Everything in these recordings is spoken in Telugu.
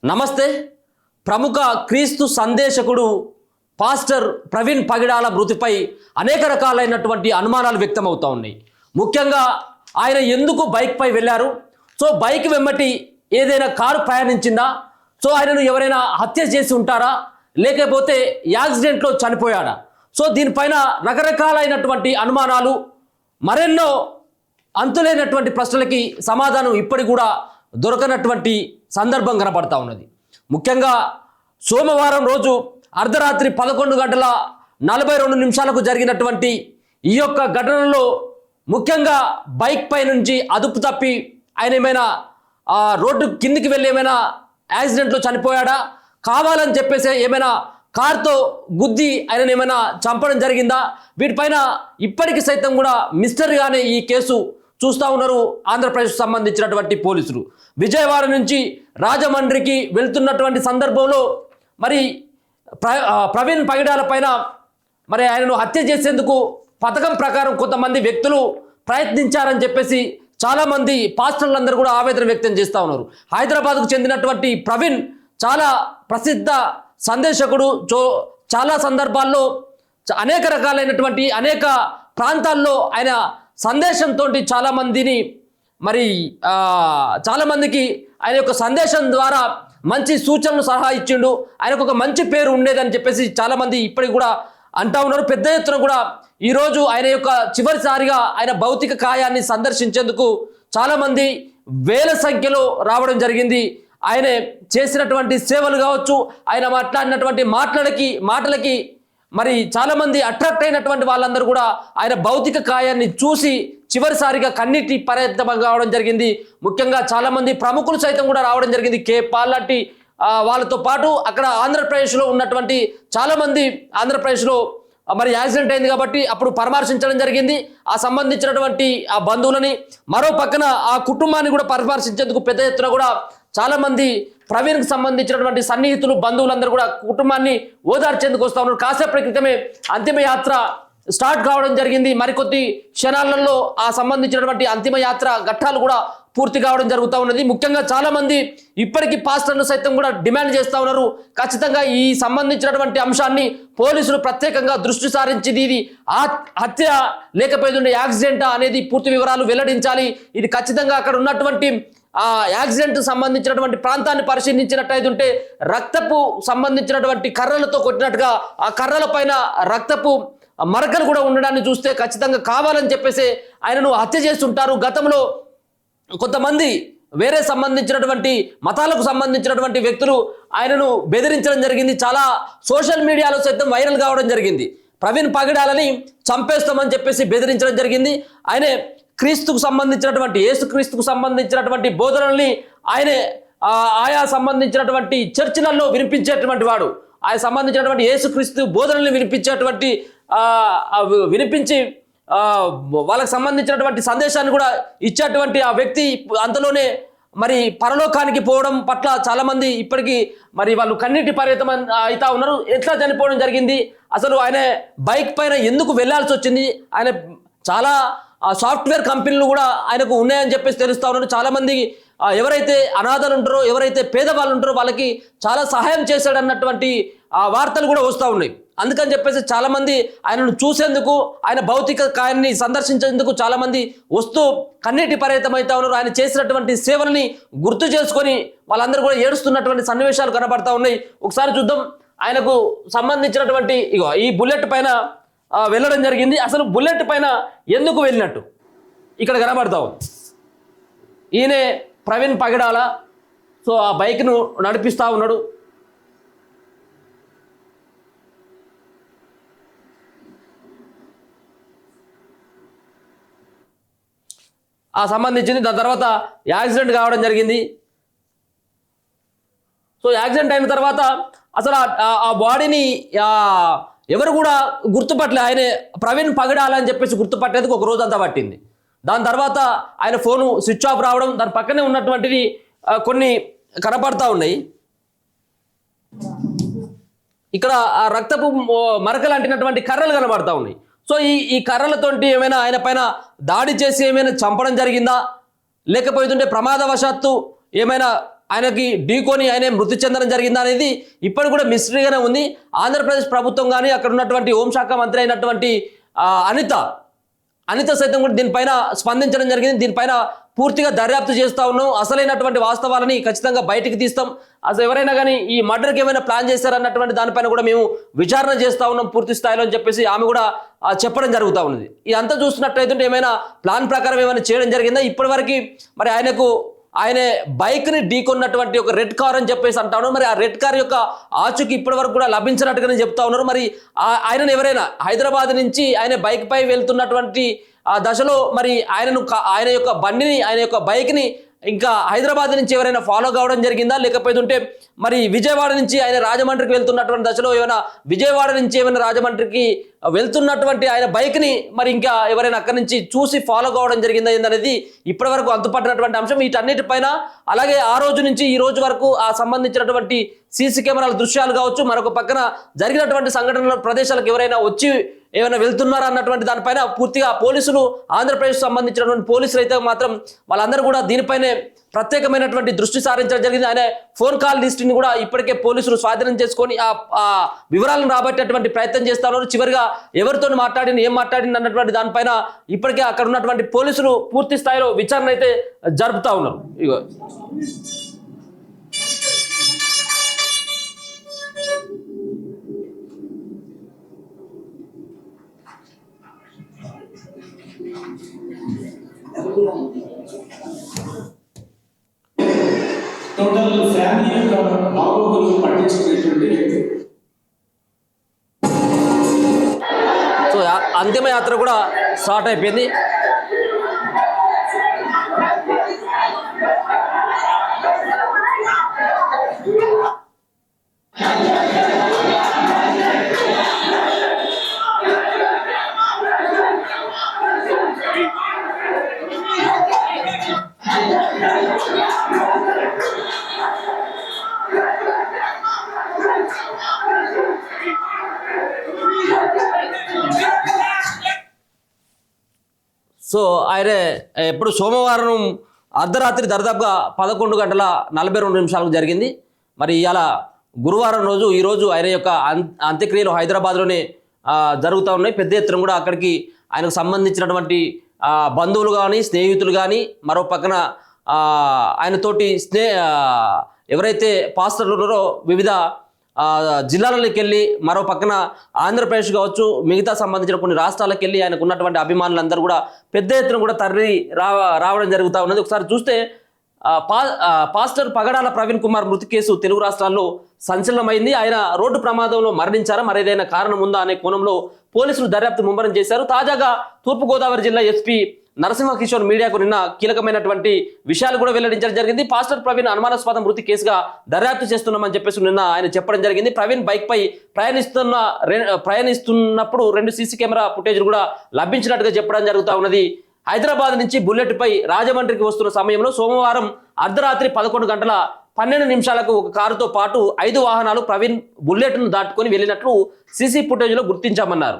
నమస్తే. ప్రముఖ క్రీస్తు సందేశకుడు పాస్టర్ ప్రవీణ్ పగిడాల మృతిపై అనేక రకాలైనటువంటి అనుమానాలు వ్యక్తమవుతూ ఉన్నాయి. ముఖ్యంగా ఆయన ఎందుకు బైక్పై వెళ్ళారు? సో బైక్ వెంబటి ఏదైనా కారు ప్రయాణించిందా? సో ఆయనను ఎవరైనా హత్య చేసి ఉంటారా, లేకపోతే యాక్సిడెంట్లో చనిపోయాడా? సో దీనిపైన రకరకాలైనటువంటి అనుమానాలు, మరెన్నో అంతులేనటువంటి ప్రశ్నలకి సమాధానం ఇప్పటికి కూడా దొరకనటువంటి సందర్భం కనపడతా ఉన్నది. ముఖ్యంగా సోమవారం రోజు అర్ధరాత్రి 11:42 జరిగినటువంటి ఈ యొక్క ఘటనలో ముఖ్యంగా బైక్ పై నుంచి అదుపు తప్పి ఆయన ఏమైనా రోడ్డు కిందికి వెళ్ళి ఏమైనా యాక్సిడెంట్లో చనిపోయాడా, కావాలని చెప్పేసి ఏమైనా కార్తో గుద్ది ఆయన ఏమైనా చంపడం జరిగిందా? వీటిపైన ఇప్పటికి సైతం కూడా మిస్టరీగానే ఈ కేసు చూస్తూ ఉన్నారు ఆంధ్రప్రదేశ్కు సంబంధించినటువంటి పోలీసులు. విజయవాడ నుంచి రాజమండ్రికి వెళ్తున్నటువంటి సందర్భంలో మరి ప్రవీణ్ పగిడాల పైన మరి ఆయనను హత్య చేసేందుకు పథకం ప్రకారం కొంతమంది వ్యక్తులు ప్రయత్నించారని చెప్పేసి చాలామంది పాస్టర్లందరూ కూడా ఆవేదన వ్యక్తం చేస్తూ ఉన్నారు. హైదరాబాద్కు చెందినటువంటి ప్రవీణ్ చాలా ప్రసిద్ధ సందేశకుడు. చాలా సందర్భాల్లో అనేక రకాలైనటువంటి అనేక ప్రాంతాల్లో ఆయన సందేశంతో చాలామందిని చాలామందికి ఆయన యొక్క సందేశం ద్వారా మంచి సూచనలు సలహా ఇచ్చిండు. ఆయనకు ఒక మంచి పేరు ఉండేదని చెప్పేసి చాలామంది ఇప్పటికి కూడా అంటా ఉన్నారు. పెద్ద ఎత్తున కూడా ఈరోజు ఆయన యొక్క చివరిసారిగా ఆయన భౌతిక కాయాన్ని సందర్శించేందుకు చాలామంది వేల సంఖ్యలో రావడం జరిగింది. ఆయన చేసినటువంటి సేవలు కావచ్చు, ఆయన మాట్లాడినటువంటి మాటలకి మరి చాలామంది అట్రాక్ట్ అయినటువంటి వాళ్ళందరూ కూడా ఆయన భౌతిక కాయాన్ని చూసి చివరిసారిగా కన్నీటి పర్యంతం కావడం జరిగింది. ముఖ్యంగా చాలామంది ప్రముఖులు సైతం కూడా రావడం జరిగింది. కే పాల్ లాంటి వాళ్ళతో పాటు అక్కడ ఆంధ్రప్రదేశ్లో ఉన్నటువంటి చాలామంది ఆంధ్రప్రదేశ్లో మరి యాక్సిడెంట్ అయింది కాబట్టి అప్పుడు పరామర్శించడం జరిగింది. ఆ సంబంధించినటువంటి ఆ బంధువులని, మరో పక్కన ఆ కుటుంబాన్ని కూడా పరామర్శించేందుకు పెద్ద ఎత్తున కూడా చాలామంది ప్రవీణ్కి సంబంధించినటువంటి సన్నిహితులు, బంధువులందరూ కూడా కుటుంబాన్ని ఓదార్చేందుకు వస్తూ ఉన్నారు. కాసేపటి క్రితమే అంతిమయాత్ర స్టార్ట్ కావడం జరిగింది. మరికొద్ది క్షణాలలో ఆ సంబంధించినటువంటి అంతిమయాత్ర ఘట్టాలు కూడా పూర్తి కావడం జరుగుతూ ఉన్నది. ముఖ్యంగా చాలామంది ఇప్పటికీ పాస్టర్లు సైతం కూడా డిమాండ్ చేస్తూ ఉన్నారు, ఖచ్చితంగా ఈ సంబంధించినటువంటి అంశాన్ని పోలీసులు ప్రత్యేకంగా దృష్టి సారించి ఇది హత్య లేకపోతే యాక్సిడెంటా అనేది పూర్తి వివరాలు వెల్లడించాలి. ఇది ఖచ్చితంగా అక్కడ ఉన్నటువంటి ఆ యాక్సిడెంట్ సంబంధించినటువంటి ప్రాంతాన్ని పరిశీలించినట్టయితే రక్తపు సంబంధించినటువంటి కర్రలతో కొట్టినట్టుగా ఆ కర్రల పైన రక్తపు మరకలు కూడా ఉండడాన్ని చూస్తే ఖచ్చితంగా కావాలని చెప్పేసి ఆయనను హత్య చేస్తుంటారు. గతంలో కొంతమంది వేరే సంబంధించినటువంటి మతాలకు సంబంధించినటువంటి వ్యక్తులు ఆయనను బెదిరించడం జరిగింది. చాలా సోషల్ మీడియాలో సైతం వైరల్ కావడం జరిగింది. ప్రవీణ్ పగిడాలని చంపేస్తామని చెప్పేసి బెదిరించడం జరిగింది. ఆయనే క్రీస్తుకు సంబంధించినటువంటి యేసుక్రీస్తుకు సంబంధించినటువంటి బోధనల్ని ఆయనే ఆయా సంబంధించినటువంటి చర్చిలలో వినిపించేటువంటి వాడు. ఆయన సంబంధించినటువంటి యేసుక్రీస్తు బోధనల్ని వినిపించి వాళ్ళకి సంబంధించినటువంటి సందేశాన్ని కూడా ఇచ్చేటువంటి ఆ వ్యక్తి అంతలోనే మరి పరలోకానికి పోవడం పట్ల చాలామంది ఇప్పటికీ మరి వాళ్ళు కన్నీటి పర్యంతం అవుతా ఉన్నారు. ఎట్లా చనిపోవడం జరిగింది, అసలు ఆయన బైక్ పైన ఎందుకు వెళ్లాల్సి వచ్చింది, ఆయన చాలా సాఫ్ట్వేర్ కంపెనీలు కూడా ఆయనకు ఉన్నాయని చెప్పేసి తెలుస్తూ ఉన్నారు. చాలామంది ఎవరైతే అనాథలు ఉంటారో, ఎవరైతే పేదవాళ్ళు ఉంటారో వాళ్ళకి చాలా సహాయం చేశాడన్నటువంటి వార్తలు కూడా వస్తూ ఉన్నాయి. అందుకని చెప్పేసి చాలామంది ఆయనను చూసేందుకు, ఆయన భౌతిక కాయాన్ని సందర్శించేందుకు చాలామంది వస్తూ కన్నీటి పర్యంతం అవుతా ఉన్నారు. ఆయన చేసినటువంటి సేవల్ని గుర్తు చేసుకొని వాళ్ళందరూ కూడా ఏడుస్తున్నటువంటి సన్నివేశాలు కనబడతా ఉన్నాయి. ఒకసారి చూద్దాం. ఆయనకు సంబంధించినటువంటి ఈ బుల్లెట్ పైన వెళ్ళడం జరిగింది. అసలు బుల్లెట్ పైన ఎందుకు వెళ్ళినట్టు ఇక్కడ కనబడతావు. ఈయనే ప్రవీణ్ పగిడాల. సో ఆ బైక్ను నడిపిస్తూ ఉన్నాడు. ఆ సంబంధించింది. దాని తర్వాత యాక్సిడెంట్ కావడం జరిగింది. సో యాక్సిడెంట్ అయిన తర్వాత అసలు ఆ బాడీని ఎవరు కూడా గుర్తుపట్టలే. ఆయన ప్రవీణ్ పగిడాల అని చెప్పేసి గుర్తుపట్టేందుకు ఒక రోజు అంతా పట్టింది. దాని తర్వాత ఆయన ఫోను స్విచ్ ఆఫ్ రావడం, దాని పక్కనే ఉన్నటువంటివి కొన్ని కనపడతా ఉన్నాయి. ఇక్కడ ఆ రక్తపు మరకలు అంటినటువంటి కర్రలు కనబడతా ఉన్నాయి. సో ఈ కర్రలతోటి ఏమైనా ఆయన పైన దాడి చేసి ఏమైనా చంపడం జరిగిందా, లేకపోతుంటే ప్రమాదవశాత్తు ఏమైనా ఆయనకి ఢీకొని ఆయన మృతి చెందడం జరిగిందా అనేది ఇప్పటికి కూడా మిస్టరీగానే ఉంది. ఆంధ్రప్రదేశ్ ప్రభుత్వం కానీ అక్కడ ఉన్నటువంటి హోంశాఖ మంత్రి అయినటువంటి అనిత సైతం కూడా దీనిపైన స్పందించడం జరిగింది. దీనిపైన పూర్తిగా దర్యాప్తు చేస్తూ ఉన్నాం, అసలైనటువంటి వాస్తవాలని ఖచ్చితంగా బయటికి తీస్తాం, అసలు ఎవరైనా కానీ ఈ మర్డర్కి ఏమైనా ప్లాన్ చేశారన్నటువంటి దానిపైన కూడా మేము విచారణ చేస్తూ ఉన్నాం పూర్తి స్థాయిలో అని చెప్పేసి ఆమె కూడా చెప్పడం జరుగుతూ ఉన్నది. ఇదంతా చూస్తున్నట్టయితే ఏమైనా ప్లాన్ ప్రకారం ఏమైనా చేయడం జరిగిందా? ఇప్పటివరకు మరి ఆయన బైక్ని ఢీకొన్నటువంటి ఒక రెడ్ కార్ అని చెప్పేసి అంటా ఉన్నారు. మరి ఆ రెడ్ కార్ యొక్క ఆచూకీ ఇప్పటి వరకు కూడా లభించినట్టుగానే చెప్తా ఉన్నారు. మరి ఆయనను ఎవరైనా హైదరాబాద్ నుంచి ఆయన బైక్ పై వెళ్తున్నటువంటి ఆ దశలో మరి ఆయన యొక్క బండిని ఆయన యొక్క బైక్ని ఇంకా హైదరాబాద్ నుంచి ఎవరైనా ఫాలో కావడం జరిగిందా, లేకపోతే మరి విజయవాడ నుంచి ఆయన రాజమండ్రికి వెళ్తున్నటువంటి దశలో ఏమైనా విజయవాడ నుంచి ఏమైనా రాజమండ్రికి వెళ్తున్నటువంటి ఆయన బైక్ని మరి ఇంకా ఎవరైనా అక్కడి నుంచి చూసి ఫాలో కావడం జరిగిందా ఏందనేది ఇప్పటి వరకు అంతుపట్టినటువంటి అంశం. వీటన్నిటిపైన అలాగే ఆ రోజు నుంచి ఈ రోజు వరకు ఆ సంబంధించినటువంటి సీసీ కెమెరాల దృశ్యాలు కావచ్చు, మరొక పక్కన జరిగినటువంటి సంఘటనల ప్రదేశాలకు ఎవరైనా వచ్చి ఏమైనా వెళ్తున్నారా అన్నటువంటి దానిపైన పూర్తిగా పోలీసులు ఆంధ్రప్రదేశ్ సంబంధించినటువంటి పోలీసులు అయితే మాత్రం వాళ్ళందరూ కూడా దీనిపైనే ప్రత్యేకమైనటువంటి దృష్టి సారించడం జరిగింది. ఆయన ఫోన్ కాల్ లిస్టుని కూడా ఇప్పటికే పోలీసులు స్వాధీనం చేసుకొని ఆ వివరాలను రాబట్టేటువంటి ప్రయత్నం చేస్తా ఉన్నారు. చివరిగా ఎవరితో ఏం మాట్లాడింది అన్నటువంటి దానిపైన ఇప్పటికే అక్కడ ఉన్నటువంటి పోలీసులు పూర్తి స్థాయిలో విచారణ అయితే జరుపుతా ఉన్నారు. ఇగో టోటల్ ఫ్యామిలీ యొక్క బాగోగులు పట్టించుకునేటువంటి సో అంతిమ యాత్ర కూడా స్టార్ట్ అయిపోయింది. సో ఆయన ఎప్పుడు సోమవారం అర్ధరాత్రి దరిదాపుగా 11:42 జరిగింది. మరి ఇవాళ గురువారం రోజు ఈరోజు ఆయన యొక్క అంత్యక్రియలు హైదరాబాద్లోనే జరుగుతూ ఉన్నాయి. పెద్ద ఎత్తున కూడా అక్కడికి ఆయనకు సంబంధించినటువంటి బంధువులు కానీ స్నేహితులు కానీ మరో పక్కన ఆయనతోటి ఎవరైతే పాస్టర్లు ఉన్నారో వివిధ జిల్లాలకి వెళ్ళి మరో పక్కన ఆంధ్రప్రదేశ్ కావచ్చు మిగతా సంబంధించిన కొన్ని రాష్ట్రాలకు వెళ్ళి ఆయనకు ఉన్నటువంటి అభిమానులందరూ కూడా పెద్ద ఎత్తున కూడా తరలి రావడం జరుగుతూ ఉన్నది. ఒకసారి చూస్తే పాస్టర్ పగడాల ప్రవీణ్ కుమార్ మృతి కేసు తెలుగు రాష్ట్రాల్లో సంచలనమైంది. ఆయన రోడ్డు ప్రమాదంలో మరణించారా, మరేదైనా కారణం ఉందా అనే కోణంలో పోలీసులు దర్యాప్తు ముమ్మరం చేశారు. తాజాగా తూర్పుగోదావరి జిల్లా ఎస్పీ నరసింహకిషోర్ మీడియాకు నిన్న కీలకమైనటువంటి విషయాలు కూడా వెల్లడించడం జరిగింది. పాస్టర్ ప్రవీణ్ అనుమానాస్పద మృతి కేసుగా దర్యాప్తు చేస్తున్నామని చెప్పేసి నిన్న ఆయన చెప్పడం జరిగింది. ప్రవీణ్ బైక్ పై ప్రయాణిస్తున్నప్పుడు 2 సీసీ కెమెరా ఫుటేజ్ కూడా లభించినట్టుగా చెప్పడం జరుగుతూ ఉన్నది. హైదరాబాద్ నుంచి బుల్లెట్ పై రాజమండ్రికి వస్తున్న సమయంలో సోమవారం అర్ధరాత్రి 11:12 ఒక కారుతో పాటు 5 వాహనాలు ప్రవీణ్ బుల్లెట్ను దాటుకొని వెళ్ళినట్లు సీసీ ఫుటేజ్లో గుర్తించామన్నారు.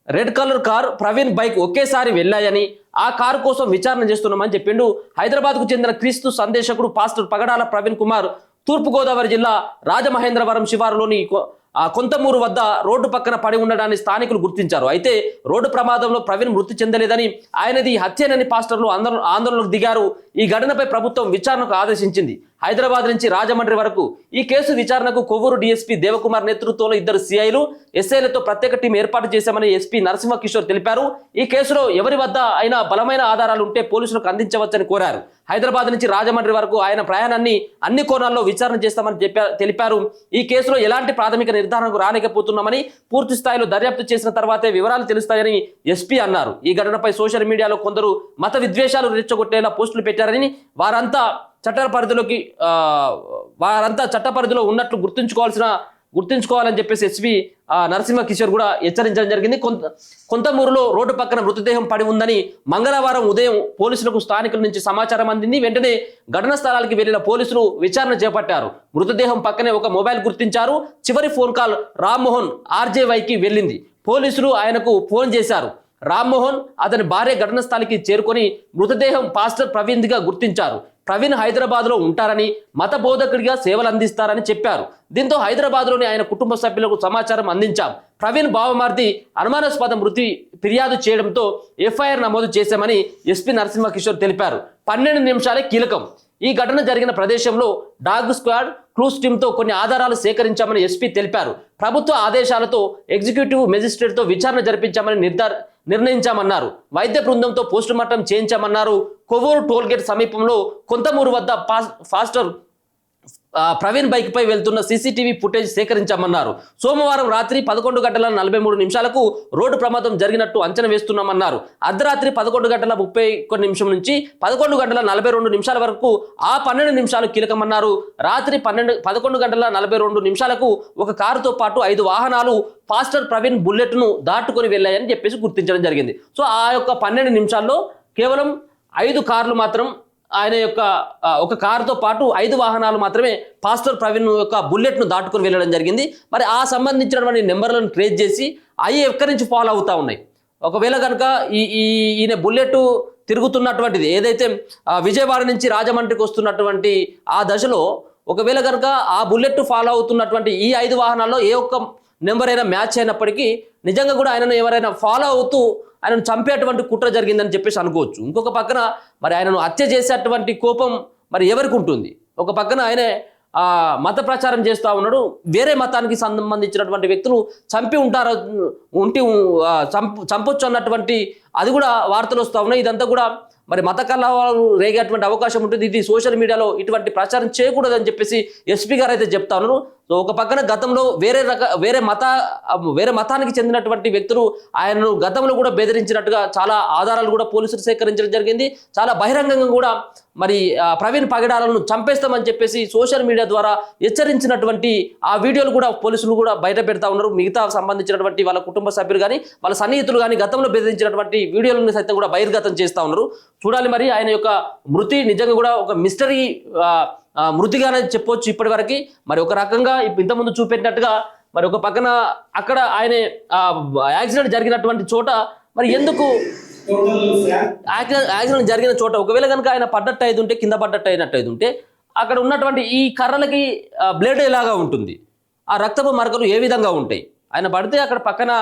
Red colour car, Praveen bike ఒకేసారి వెళ్ళాయని ఆ కారు కోసం విచారణ చేస్తున్నామని చెప్పిండు. హైదరాబాద్కు చెందిన క్రీస్తు సందేశకుడు పాస్టర్ పగడాల ప్రవీణ్ కుమార్ తూర్పుగోదావరి జిల్లా రాజమహేంద్రవరం శివారులోని కొంతమూరు వద్ద రోడ్డు పక్కన పడి ఉండడాన్ని స్థానికులు గుర్తించారు. అయితే రోడ్డు ప్రమాదంలో ప్రవీణ్ మృతి చెందలేదని, ఆయనది హత్యేనని పాస్టర్లు ఆందోళనకు దిగారు. ఈ ఘటనపై ప్రభుత్వం విచారణకు ఆదేశించింది. హైదరాబాద్ నుంచి రాజమండ్రి వరకు ఈ కేసు విచారణకు కొవ్వూరు డీఎస్పీ దేవకుమార్ నేతృత్వంలో 2 సిఐలు ఎస్ఐలతో ప్రత్యేక టీం ఏర్పాటు చేశామని ఎస్పీ నరసింహకిషోర్ తెలిపారు. ఈ కేసులో ఎవరి వద్ద అయినా బలమైన ఆధారాలు ఉంటే పోలీసులకు అందించవచ్చని కోరారు. హైదరాబాద్ నుంచి రాజమండ్రి వరకు ఆయన ప్రయాణాన్ని అన్ని కోణాల్లో విచారణ చేస్తామని తెలిపారు. ఈ కేసులో ఎలాంటి ప్రాథమిక నిర్ధారణకు రాలేకపోతున్నామని, పూర్తి స్థాయిలో దర్యాప్తు చేసిన తర్వాతే వివరాలు తెలుస్తాయని ఎస్పీ అన్నారు. ఈ ఘటనపై సోషల్ మీడియాలో కొందరు మత విద్వేషాలు రెచ్చగొట్టేలా పోస్టులు పెట్టారని, వారంతా చట్ట పరిధిలో ఉన్నట్లు గుర్తుంచుకోవాలని చెప్పేసి ఎస్పీ నరసింహకిషోర్ కూడా హెచ్చరించడం జరిగింది. కొంతమూరులో రోడ్డు పక్కన మృతదేహం పడి ఉందని మంగళవారం ఉదయం పోలీసులకు స్థానికుల నుంచి సమాచారం అందింది. వెంటనే ఘటనా స్థలానికి వెళ్లిన పోలీసులు విచారణ చేపట్టారు. మృతదేహం పక్కనే ఒక మొబైల్ గుర్తించారు. చివరి ఫోన్ కాల్ రామ్మోహన్ RJYకి వెళ్ళింది. పోలీసులు ఆయనకు ఫోన్ చేశారు. రామ్మోహన్ అతని భార్య ఘటనా స్థలికి చేరుకొని మృతదేహం పాస్టర్ ప్రవీణ్గా గుర్తించారు. ప్రవీణ్ హైదరాబాద్లో ఉంటారని, మత బోధకుడిగా సేవలు అందిస్తారని చెప్పారు. దీంతో హైదరాబాద్లోని ఆయన కుటుంబ సభ్యులకు సమాచారం అందించాం. ప్రవీణ్ బావమర్ది అనుమానాస్పద మృతి ఫిర్యాదు చేయడంతో ఎఫ్ఐఆర్ నమోదు చేశామని ఎస్పీ నరసింహకిషోర్ తెలిపారు. 12 నిమిషాలే కీలకం. ఈ ఘటన జరిగిన ప్రదేశంలో డాగ్ స్క్వాడ్, క్లూస్ టీంతో కొన్ని ఆధారాలు సేకరించామని ఎస్పీ తెలిపారు. ప్రభుత్వ ఆదేశాలతో ఎగ్జిక్యూటివ్ మెజిస్ట్రేట్తో విచారణ జరిపించామని నిర్ణయించామన్నారు. వైద్య బృందంతో పోస్టుమార్టం చేయించామన్నారు. కొవ్వూరు టోల్గేట్ సమీపంలో కొంతమూరు వద్ద ఫాస్టర్ ప్రవీణ్ బైక్ పై వెళ్తున్న సీసీటీవీ ఫుటేజ్ సేకరించామన్నారు. సోమవారం రాత్రి 11:43 రోడ్డు ప్రమాదం జరిగినట్టు అంచనా వేస్తున్నామన్నారు. అర్ధరాత్రి 11:31 నుంచి 11:42 వరకు ఆ 12 నిమిషాలు కీలకమన్నారు. రాత్రి 11:42 ఒక కారుతో పాటు 5 వాహనాలు ఫాస్టర్ ప్రవీణ్ బుల్లెట్ను దాటుకొని వెళ్ళాయని చెప్పేసి గుర్తించడం జరిగింది. సో ఆ యొక్క 12 నిమిషాల్లో కేవలం 5 కార్లు మాత్రం, ఆయన యొక్క ఒక కారుతో పాటు 5 వాహనాలు మాత్రమే పాస్టర్ ప్రవీణ్ యొక్క బుల్లెట్ను దాటుకొని వెళ్ళడం జరిగింది. మరి ఆ సంబంధించినటువంటి నెంబర్లను ట్రేస్ చేసి అవి ఎక్కడి నుంచి ఫాలో అవుతూ ఉన్నాయి. ఒకవేళ కనుక ఈయన బుల్లెట్ తిరుగుతున్నటువంటిది ఏదైతే విజయవాడ నుంచి రాజమండ్రికి వస్తున్నటువంటి ఆ దశలో ఒకవేళ కనుక ఆ బుల్లెట్ ఫాలో అవుతున్నటువంటి ఈ 5 వాహనాల్లో ఏ ఒక్క నెంబర్ అయినా మ్యాచ్ అయినప్పటికీ నిజంగా కూడా ఆయనను ఎవరైనా ఫాలో అవుతూ ఆయనను చంపేటువంటి కుట్ర జరిగిందని చెప్పేసి అనుకోవచ్చు. ఇంకొక పక్కన మరి ఆయనను హత్య చేసేటువంటి కోపం మరి ఎవరికి ఉంటుంది? ఒక పక్కన ఆయనే మత ప్రచారం చేస్తూ ఉన్నాడు. వేరే మతానికి సంబంధించినటువంటి వ్యక్తులు చంపి ఉంటారు, చంపొచ్చు అన్నటువంటి అది కూడా వార్తలు వస్తూ ఉన్నాయి. ఇదంతా కూడా మరి మత కలహాలు రేగేటువంటి అవకాశం ఉంటుంది. ఇది సోషల్ మీడియాలో ఇటువంటి ప్రచారం చేయకూడదని చెప్పేసి ఎస్పీ గారు అయితే చెప్తా ఉన్నారు. సో ఒక పక్కన గతంలో వేరే మతానికి చెందినటువంటి వ్యక్తులు ఆయనను గతంలో కూడా బెదిరించినట్టుగా చాలా ఆధారాలు కూడా పోలీసులు సేకరించడం జరిగింది. చాలా బహిరంగంగా కూడా మరి ప్రవీణ్ పగడాలను చంపేస్తామని చెప్పేసి సోషల్ మీడియా ద్వారా హెచ్చరించినటువంటి ఆ వీడియోలు కూడా పోలీసులు కూడా బయట పెడతా ఉన్నారు. మిగతా సంబంధించినటువంటి వాళ్ళ కుటుంబ సభ్యులు కానీ వాళ్ళ సన్నిహితులు కానీ గతంలో బెదిరించినటువంటి వీడియోలను సైతం కూడా బహిర్గతం చేస్తూ ఉన్నారు. చూడాలి మరి ఆయన యొక్క మృతి నిజంగా కూడా ఒక మిస్టరీ మృతిగానే చెప్పొచ్చు ఇప్పటి వరకు. మరి ఒక రకంగా ఇంతకుముందు చూపెట్టినట్టుగా మరి ఒక పక్కన అక్కడ ఆయన యాక్సిడెంట్ జరిగినటువంటి చోట మరి ఎందుకు యాక్సిడెంట్ జరిగిన చోట ఒకవేళ కనుక ఆయన పడ్డట్టు అయితే ఉంటే, కింద పడ్డట్టు అయినట్టు అయితే ఉంటే అక్కడ ఉన్నటువంటి ఈ కర్రలకి బ్లేడ్ ఎలాగా ఉంటుంది, ఆ రక్తపు మరకలు ఏ విధంగా ఉంటాయి? ఆయన పడితే అక్కడ పక్కన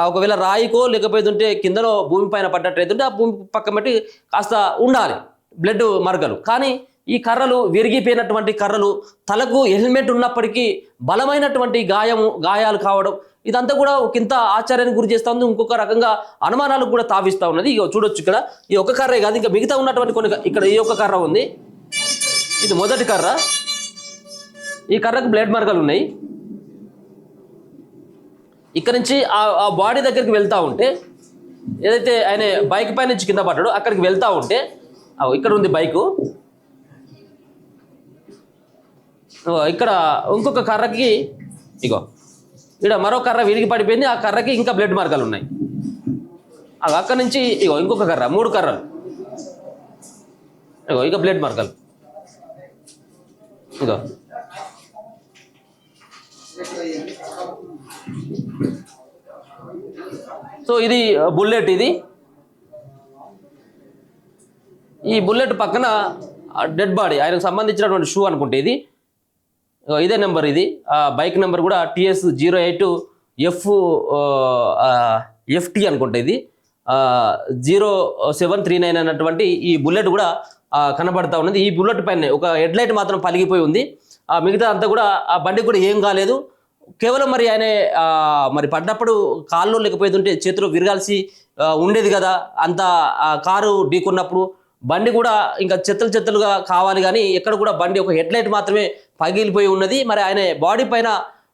ఒకవేళ రాయికో లేకపోతుంటే కిందలో భూమి పైన పడ్డట్టు అయితే ఆ భూమి పక్కన బట్టి కాస్త ఉండాలి బ్లడ్ మరకలు. కానీ ఈ కర్రలు విరిగిపోయినటువంటి కర్రలు, తలకు హెల్మెట్ ఉన్నప్పటికీ బలమైనటువంటి గాయాలు కావడం, ఇదంతా కూడా ఒకంత ఆశ్చర్యానికి గురి చేస్తూ ఉంది. ఇంకొక రకంగా అనుమానాలకు కూడా తావిస్తూ ఉన్నది. ఇక చూడొచ్చు ఇక్కడ ఈ ఒక్క కర్రే కాదు, ఇంకా మిగతా ఉన్నటువంటి కొన్ని, ఇక్కడ ఈ ఒక్క కర్ర ఉంది, ఇది మొదటి కర్ర. ఈ కర్రకు బ్లడ్ మరకలు ఉన్నాయి. ఇక్కడ నుంచి ఆ బాడీ దగ్గరికి వెళ్తూ ఉంటే ఏదైతే ఆయన బైక్ పై నుంచి కింద పడ్డాడో అక్కడికి వెళ్తూ ఉంటే ఇక్కడ ఉంది బైకు. ఇక్కడ ఇంకొక కర్రకి ఇగో ఇక్కడ మరో కర్ర విరిగి పడిపోయింది. ఆ కర్రకి ఇంకా బ్లడ్ మార్గాలు ఉన్నాయి. అక్కడి నుంచి ఇగో ఇంకొక కర్ర, 3 కర్రలు ఇగో ఇక బ్లడ్ మార్గాలు ఇగో. సో ఇది బుల్లెట్. ఈ బుల్లెట్ పక్కన డెడ్ బాడీ, ఆయనకు సంబంధించినటువంటి షూ అనుకుంటే ఇది ఇదే నెంబర్. ఇది బైక్ నెంబర్ కూడా TS08FT అనుకుంటే ఇది 0739 అన్నటువంటి ఈ బుల్లెట్ కూడా కనబడతా ఉన్నది. ఈ బుల్లెట్ పైన ఒక హెడ్ లైట్ మాత్రం పలిగిపోయి ఉంది. మిగతా అంతా కూడా ఆ బండికి కూడా ఏం కాలేదు. కేవలం మరి ఆయన మరి పడ్డప్పుడు కాళ్ళు లేకపోతుంటే చేతిలో విరగాల్సి ఉండేది కదా, అంత కారు ఢీకొన్నప్పుడు బండి కూడా ఇంకా చెత్తలుగా కావాలి, కానీ ఎక్కడ కూడా బండి ఒక హెడ్ లైట్ మాత్రమే పగిలిపోయి ఉన్నది. మరి ఆయన బాడీ పైన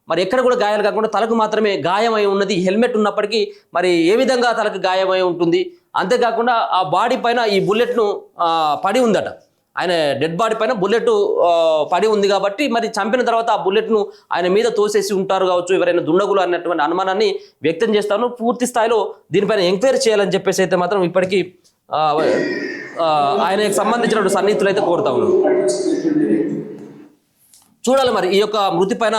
మరి ఎక్కడ కూడా గాయాలు కాకుండా తలకు మాత్రమే గాయమై ఉన్నది. హెల్మెట్ ఉన్నప్పటికీ మరి ఏ విధంగా తలకు గాయమై ఉంటుంది? అంతేకాకుండా ఆ బాడీ పైన ఈ బుల్లెట్ను పడి ఉందట. ఆయన డెడ్ బాడీ పైన బుల్లెట్ పడి ఉంది కాబట్టి మరి చంపిన తర్వాత ఆ బుల్లెట్ను ఆయన మీద తోసేసి ఉంటారు కావచ్చు ఎవరైనా దుండగులు అన్నటువంటి అనుమానాన్ని వ్యక్తం చేస్తాను. పూర్తి స్థాయిలో దీనిపైన ఎంక్వైరీ చేయాలని చెప్పేసి అయితే మాత్రం ఇప్పటికీ ఆయనకు సంబంధించిన సన్నిహితులు అయితే కోరుతా ఉన్నారు. చూడాలి మరి ఈ యొక్క మృతి పైన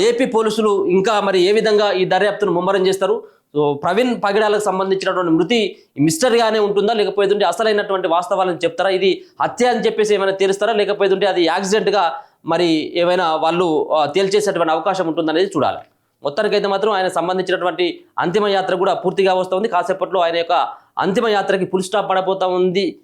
ఏపీ పోలీసులు ఇంకా మరి ఏ విధంగా ఈ దర్యాప్తును ముమ్మరం చేస్తారు. సో ప్రవీణ్ పగిడాలకు సంబంధించినటువంటి మృతి మిస్టరీగానే ఉంటుందా, లేకపోతే అసలైనటువంటి వాస్తవాలను చెప్తారా, ఇది హత్య అని చెప్పేసి ఏమైనా తేలుస్తారా, లేకపోతే అది యాక్సిడెంట్గా మరి ఏమైనా వాళ్ళు తేల్చేసేటువంటి అవకాశం ఉంటుందనేది చూడాలి. మొత్తానికైతే మాత్రం ఆయన సంబంధించినటువంటి అంతిమ యాత్ర కూడా పూర్తిగా వస్తుంది. కాసేపట్లో ఆయన యొక్క అంతిమ యాత్రకి ఫుల్ స్టాప్ పడబోతా ఉంది.